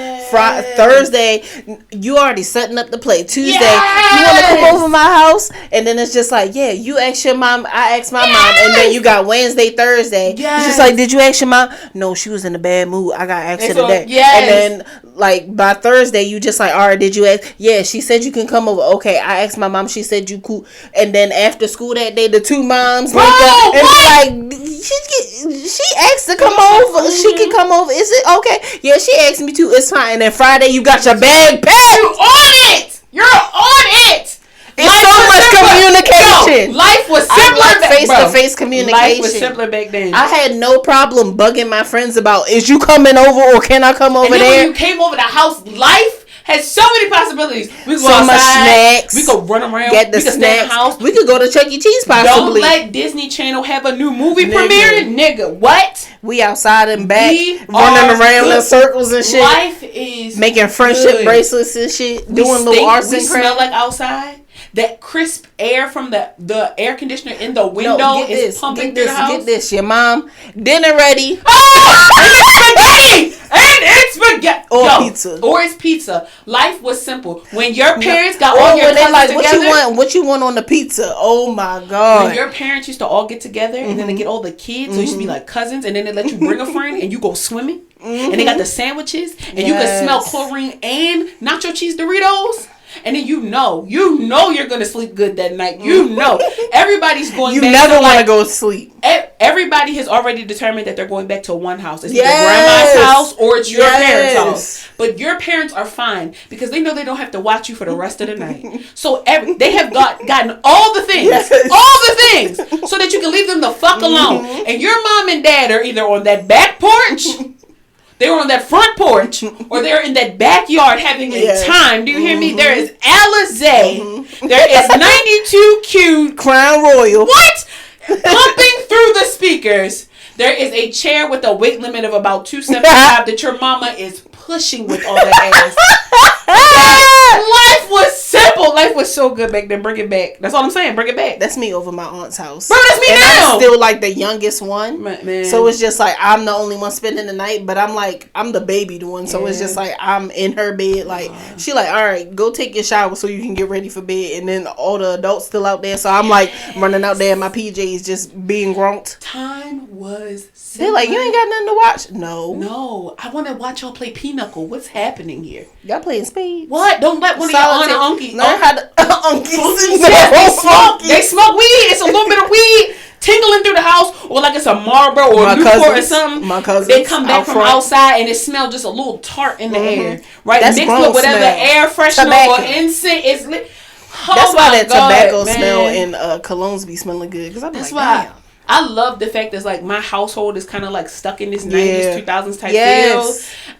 Thursday, you already setting up the play. Tuesday, you want to come over my house, and then it's just like, you ask your mom, I ask my mom, and then you got Wednesday, Thursday. It's just like, did you ask your mom? No, she was in a bad mood. I got asked her today. And then like by Thursday, you just like, all right, did you ask? Yeah, she said you can come over. Okay, I asked my mom. She said you cool. And then after school that day, the 2 moms link up and be like, she asked to come over. She can come over. Is it okay? Yeah, she asked me to. It's fine. And then Friday, you got your bag packed. You on it? You're on it. It's so much communication. No, life was simpler. I like face-to-face communication. Life was simpler back then. I had no problem bugging my friends about, is you coming over or can I come over there? When you came over the house, life has so many possibilities. We could go outside, much snacks. We could run around. Get the snacks. Stay in the house. We could go to Chuck E. Cheese possibly. Don't let Disney Channel have a new movie premiere, nigga. What? We outside and back, running around in circles and shit. Life is making friendship bracelets and shit. Doing little arts and crafts. We smell like outside. That crisp air from the air conditioner in the window is pumping through the house. Get this, your mom, dinner ready. Oh, and it's spaghetti. Pizza. Or it's pizza. Life was simple. When your parents got all your cousins like, together. What you want on the pizza? Oh my God. When your parents used to all get together and then they get all the kids, so it used to be like cousins, and then they let you bring a friend and you go swimming. And they got the sandwiches and you could smell chlorine and nacho cheese Doritos. And then you know you're gonna sleep good that night. You know everybody's going. You back never want to go to sleep. Everybody has already determined that they're going back to one house. It's either grandma's house or it's your parents' house. But your parents are fine because they know they don't have to watch you for the rest of the night. So they have gotten all the things, so that you can leave them the fuck alone. And your mom and dad are either on that back porch They were on that front porch, or they're in that backyard having a time. Do you hear me? There is Alizé. There is 92Q Crown Royal. What? Pumping through the speakers. There is a chair with a weight limit of about 275 that your mama is pushing with all that ass. Life was simple. Life was so good back then. Bring it back. That's all I'm saying. Bring it back. That's me over my aunt's house. Bro, that's me and now. I'm still like the youngest one. Man. So it's just like I'm the only one spending the night, but I'm the baby one. So it's just like I'm in her bed. Like she like, all right, go take your shower so you can get ready for bed. And then all the adults still out there. So I'm like running out there in my PJs just being gronked. Time was simple. They're like, you ain't got nothing to watch? No. I want to watch y'all play Pinochle. What's happening here? Y'all playing spades? What? Don't let one of your aunt and unkies learn how to unkies. They smoke weed. It's a little bit of weed tingling through the house, or like it's a Marlboro or a Newport or something. My cousins, they come back from outside and it smells just a little tart in the air, right? That's mixed with whatever air freshener or incense is lit. That's why that tobacco smell and colognes be smelling good. Because that's like, damn. I love the fact that like my household is kind of like stuck in this 90s, 2000s type feel.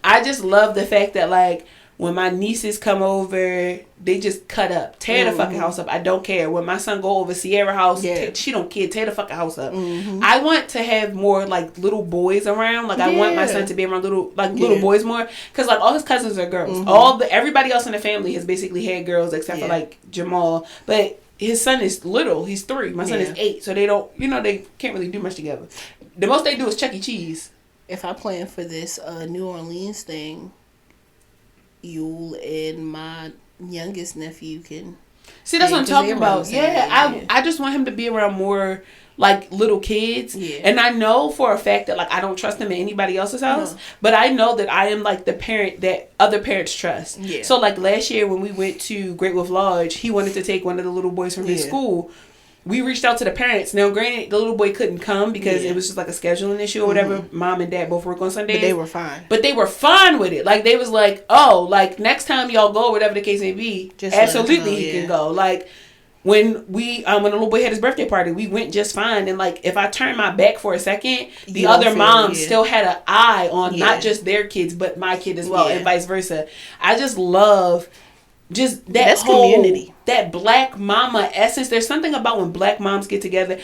I just love the fact that like when my nieces come over, they just cut up, tear the fucking house up. I don't care. When my son go over Sierra house, she don't care, tear the fucking house up. I want to have more like little boys around. Like I want my son to be around little boys more, because like all his cousins are girls. Everybody else in the family has basically had girls except for like Jamal, but his son is little. He's 3. My son is 8. So they don't, they can't really do much together. The most they do is Chuck E. Cheese. If I plan for this New Orleans thing, you and my youngest nephew can. See, that's what I'm talking about. I just want him to be around more like little kids. And I know for a fact that like I don't trust him in anybody else's house, but I know that I am like the parent that other parents trust. So like last year when we went to Great Wolf Lodge, he wanted to take one of the little boys from his school. We reached out to the parents. Now, granted, the little boy couldn't come because it was just like a scheduling issue or whatever. Mom and dad both work on Sundays. But they were fine with it. Like, they was like, oh, like, next time y'all go, whatever the case may be, just absolutely he can go. Like, when the little boy had his birthday party, we went just fine. And, like, if I turned my back for a second, the other moms still had an eye on not just their kids, but my kid as well, and vice versa. I just love just that whole community, that black mama essence. There's something about when black moms get together.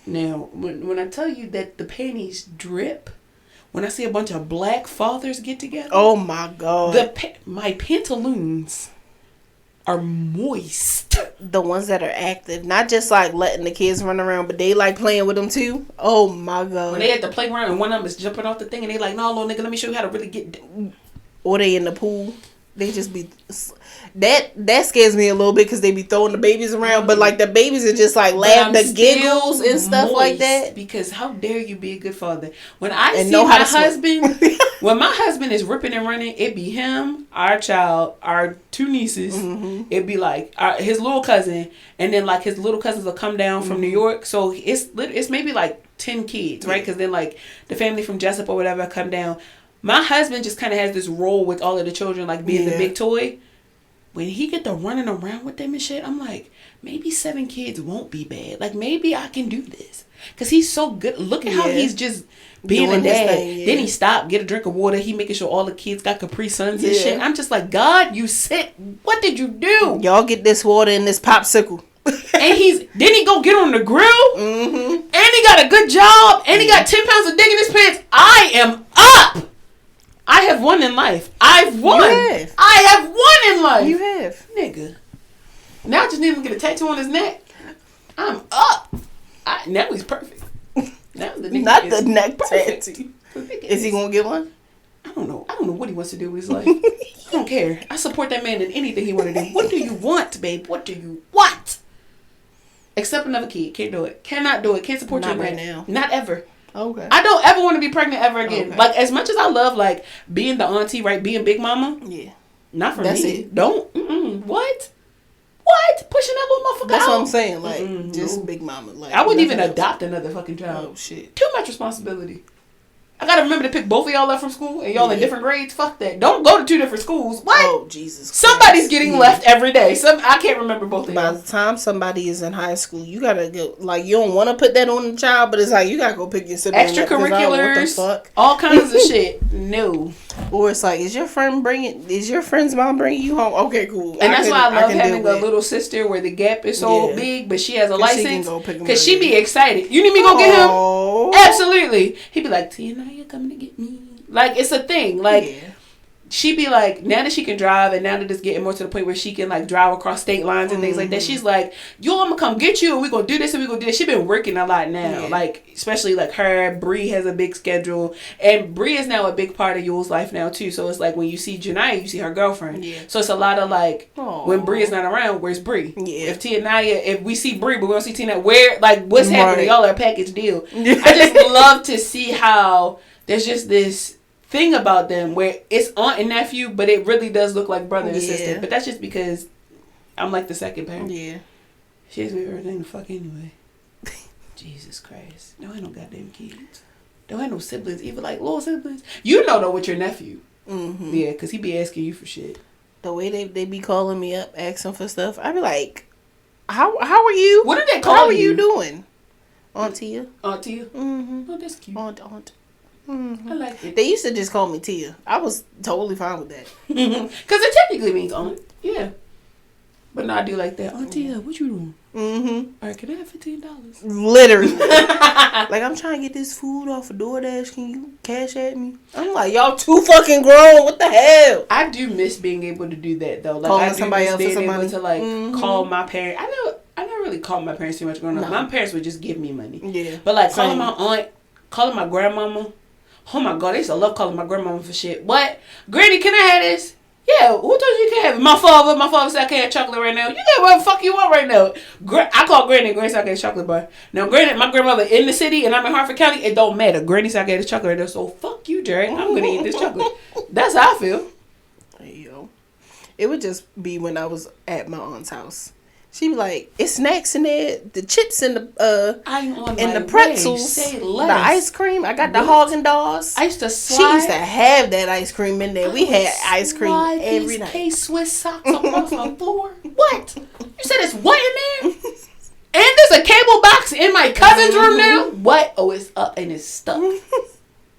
Now when I tell you that the panties drip when I see a bunch of black fathers get together, oh my god, my pantaloons are moist. The ones that are active, not just like letting the kids run around, but they like playing with them too. Oh my god, when they at the playground and one of them is jumping off the thing and they like, no, little nigga, let me show you how to really get or they in the pool. They just be that scares me a little bit because they be throwing the babies around, but like the babies are just like laugh, the giggles and stuff like that. Because how dare you be a good father? When I see my husband, when my husband is ripping and running, it be him, our child, our 2 nieces. It be like his little cousin, and then like his little cousins will come down from New York. So it's maybe like 10 kids, right? Because then like the family from Jessup or whatever come down. My husband just kind of has this role with all of the children, like being the big toy. When he get to running around with them and shit, I'm like, maybe 7 kids won't be bad. Like, maybe I can do this. Because he's so good. Look at how he's just being a dad. Then he stopped, get a drink of water. He making sure all the kids got Capri Suns and shit. I'm just like, God, you sit. What did you do? Y'all get this water in this popsicle. And then he go get on the grill. And he got a good job. And he got 10 pounds of dick in his pants. I am up. I have won in life. I've won. I have won in life. You have. Nigga. Now I just need him to get a tattoo on his neck. I'm up. Now he's perfect. Now the nigga not the neck tattoo. Is he gonna get one? I don't know. I don't know what he wants to do with his life. I don't care. I support that man in anything he want to do. What do you want, babe? What do you want? Except another kid. Can't do it. Cannot do it. Can't support you right now. Not ever. Okay. I don't ever want to be pregnant ever again. Okay. Like, as much as I love, like, being the auntie, right? Being big mama. Yeah. Not for me. It. Don't. What? Pushing that little motherfucker That's out. what I'm saying. Like, just big mama. Like, I wouldn't even adopt another fucking child. Oh, shit. Too much responsibility. I gotta remember to pick both of y'all up from school and y'all in different grades. Fuck that. Don't go to 2 different schools. What? Oh, Jesus Christ. Somebody's getting left every day. I can't remember both of y'all. By the time somebody is in high school, you gotta go. Like, you don't want to put that on the child, but it's like you gotta go pick your sibling up. Extracurriculars, What the fuck? all kinds of shit. No. Or it's like, is your friend's mom bringing you home? Okay, cool. And that's why I love having a little sister where the gap is so big, but she has a license. Because she be excited. You need me to go get him? Absolutely. He'd be like, Tia, now you're coming to get me. Like, it's a thing. Like, she be like, now that she can drive and now that it's getting more to the point where she can like drive across state lines and things like that, she's like, yo, I'm gonna come get you and we're gonna do this and we're gonna do this. She been working a lot now. Like, especially like her, Bree has a big schedule, and Bree is now a big part of Yule's life now too. So it's like when you see Janiyah, you see her girlfriend. So it's a lot of like, when Bree is not around, where's Bree? If we see Bree but we don't see Tia, where, like, what's happening? Y'all are a package deal. I just love to see how there's just this thing about them where it's aunt and nephew, but it really does look like brother and sister. But that's just because I'm like the second parent. Yeah. She has me everything to fuck anyway. Jesus Christ. No, I ain't no goddamn kids. Don't have no siblings, even like little siblings. You know though with your nephew. Mm-hmm. Yeah, because he be asking you for shit. The way they be calling me up, asking for stuff, I be like, how are you? What did they call you? How are you doing? Aunt Tia. Aunt Tia? Mm-hmm. Oh, that's cute. Aunt. Mm-hmm. I like it. They used to just call me Tia. I was totally fine with that. Because it technically means aunt. Yeah. But no, I do like that. Aunt Tia, what you doing? Mm-hmm. All right, can I have $15? Literally. Like, I'm trying to get this food off of DoorDash. Can you cash at me? I'm like, y'all too fucking grown. What the hell? I do miss being able to do that, though. Like, calling I do somebody miss else being for some able money. to, like, call my parents. I never really called my parents too much growing up. My parents would just give me money. Yeah. But, like, calling my aunt, calling my grandmama. Oh my God, I used to love calling my grandmama for shit. What? Granny, can I have this? Yeah, who told you can have it? My father said I can't have chocolate right now. You get what the fuck you want right now. I call Granny and Granny said I can have chocolate bar. Now, Granny, my grandmother in the city and I'm in Hartford County, it don't matter. Granny said I can have this chocolate right now, so fuck you, Jared. I'm going to eat this chocolate. That's how I feel. Yo. It would just be when I was at my aunt's house. She be like, it's snacks in there, the chips and the pretzels, the ice cream. I got the Haagen-Dazs. I used to slide. She used to have that ice cream in there. We had ice cream every night. K-Swiss socks across the floor. What? You said it's what in there? And there's a cable box in my cousin's room now? What? Oh, it's up and it's stuck.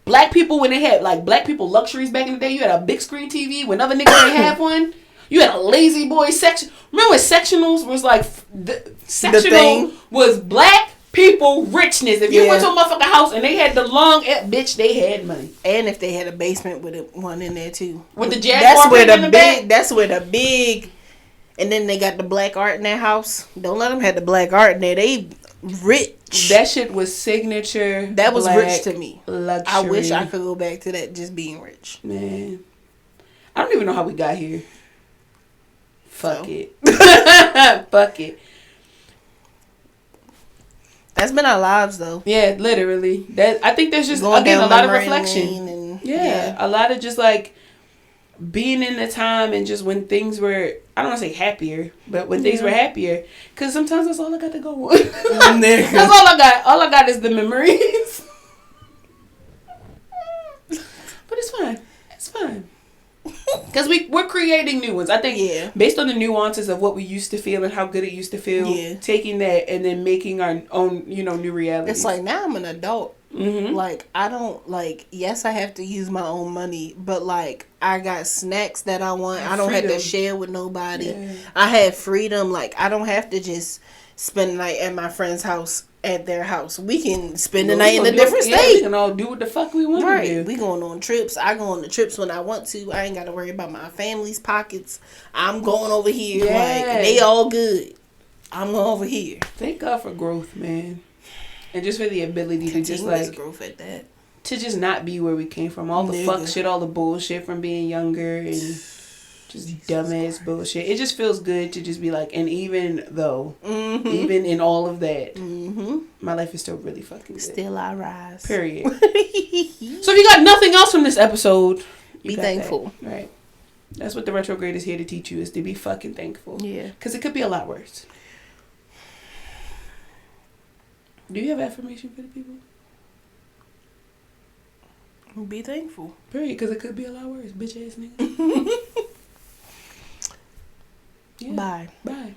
Black people, when they had like black people luxuries back in the day, you had a big screen TV when other niggas didn't have one. You had a lazy boy section. Remember when sectionals was like, sectional was black people richness. If you went to a motherfucking house and they had the long bitch, they had money. And if they had a basement with one in there too. With the Jaguar in the back. That's where the big, and then they got the black art in their house. Don't let them have the black art in there. They rich. That shit was signature. That was rich to me. Luxury. I wish I could go back to that, just being rich. Man. I don't even know how we got here. Fuck it. Fuck it. That's been our lives, though. Yeah, literally. I think there's just, again, a lot of reflection. A lot of just, like, being in the time and just when things were, I don't want to say happier, but when things were happier. Because sometimes that's all I got to go on. That's all I got. All I got is the memories. But it's fine. It's fine. Because we're creating new ones. I think based on the nuances of what we used to feel and how good it used to feel, taking that and then making our own, new reality. It's like, now I'm an adult. Mm-hmm. Like, I don't, like, yes, I have to use my own money, but, like, I got snacks that I want. I don't have to share with nobody. Yeah. I have freedom. Like, I don't have to just spend the night at my friend's house. At their house, we can spend the night in a different state. We can all do what the fuck we want to do. We going on trips. I go on the trips when I want to. I ain't got to worry about my family's pockets. I'm going over here. Like, they all good. I'm going over here. Thank God for growth, man, and just for the ability to just like growth at that. To just not be where we came from. All the fuck shit, all the bullshit from being younger and. Just dumbass bullshit. It just feels good to just be like, and even though, even in all of that, my life is still really fucking good. Still I rise. Period. So if you got nothing else from this episode, be thankful. That. Right. That's what the retrograde is here to teach you, is to be fucking thankful. Yeah. Because it could be a lot worse. Do you have affirmation for the people? Be thankful. Period, because it could be a lot worse. Bitch ass nigga. Yeah. Bye. Bye.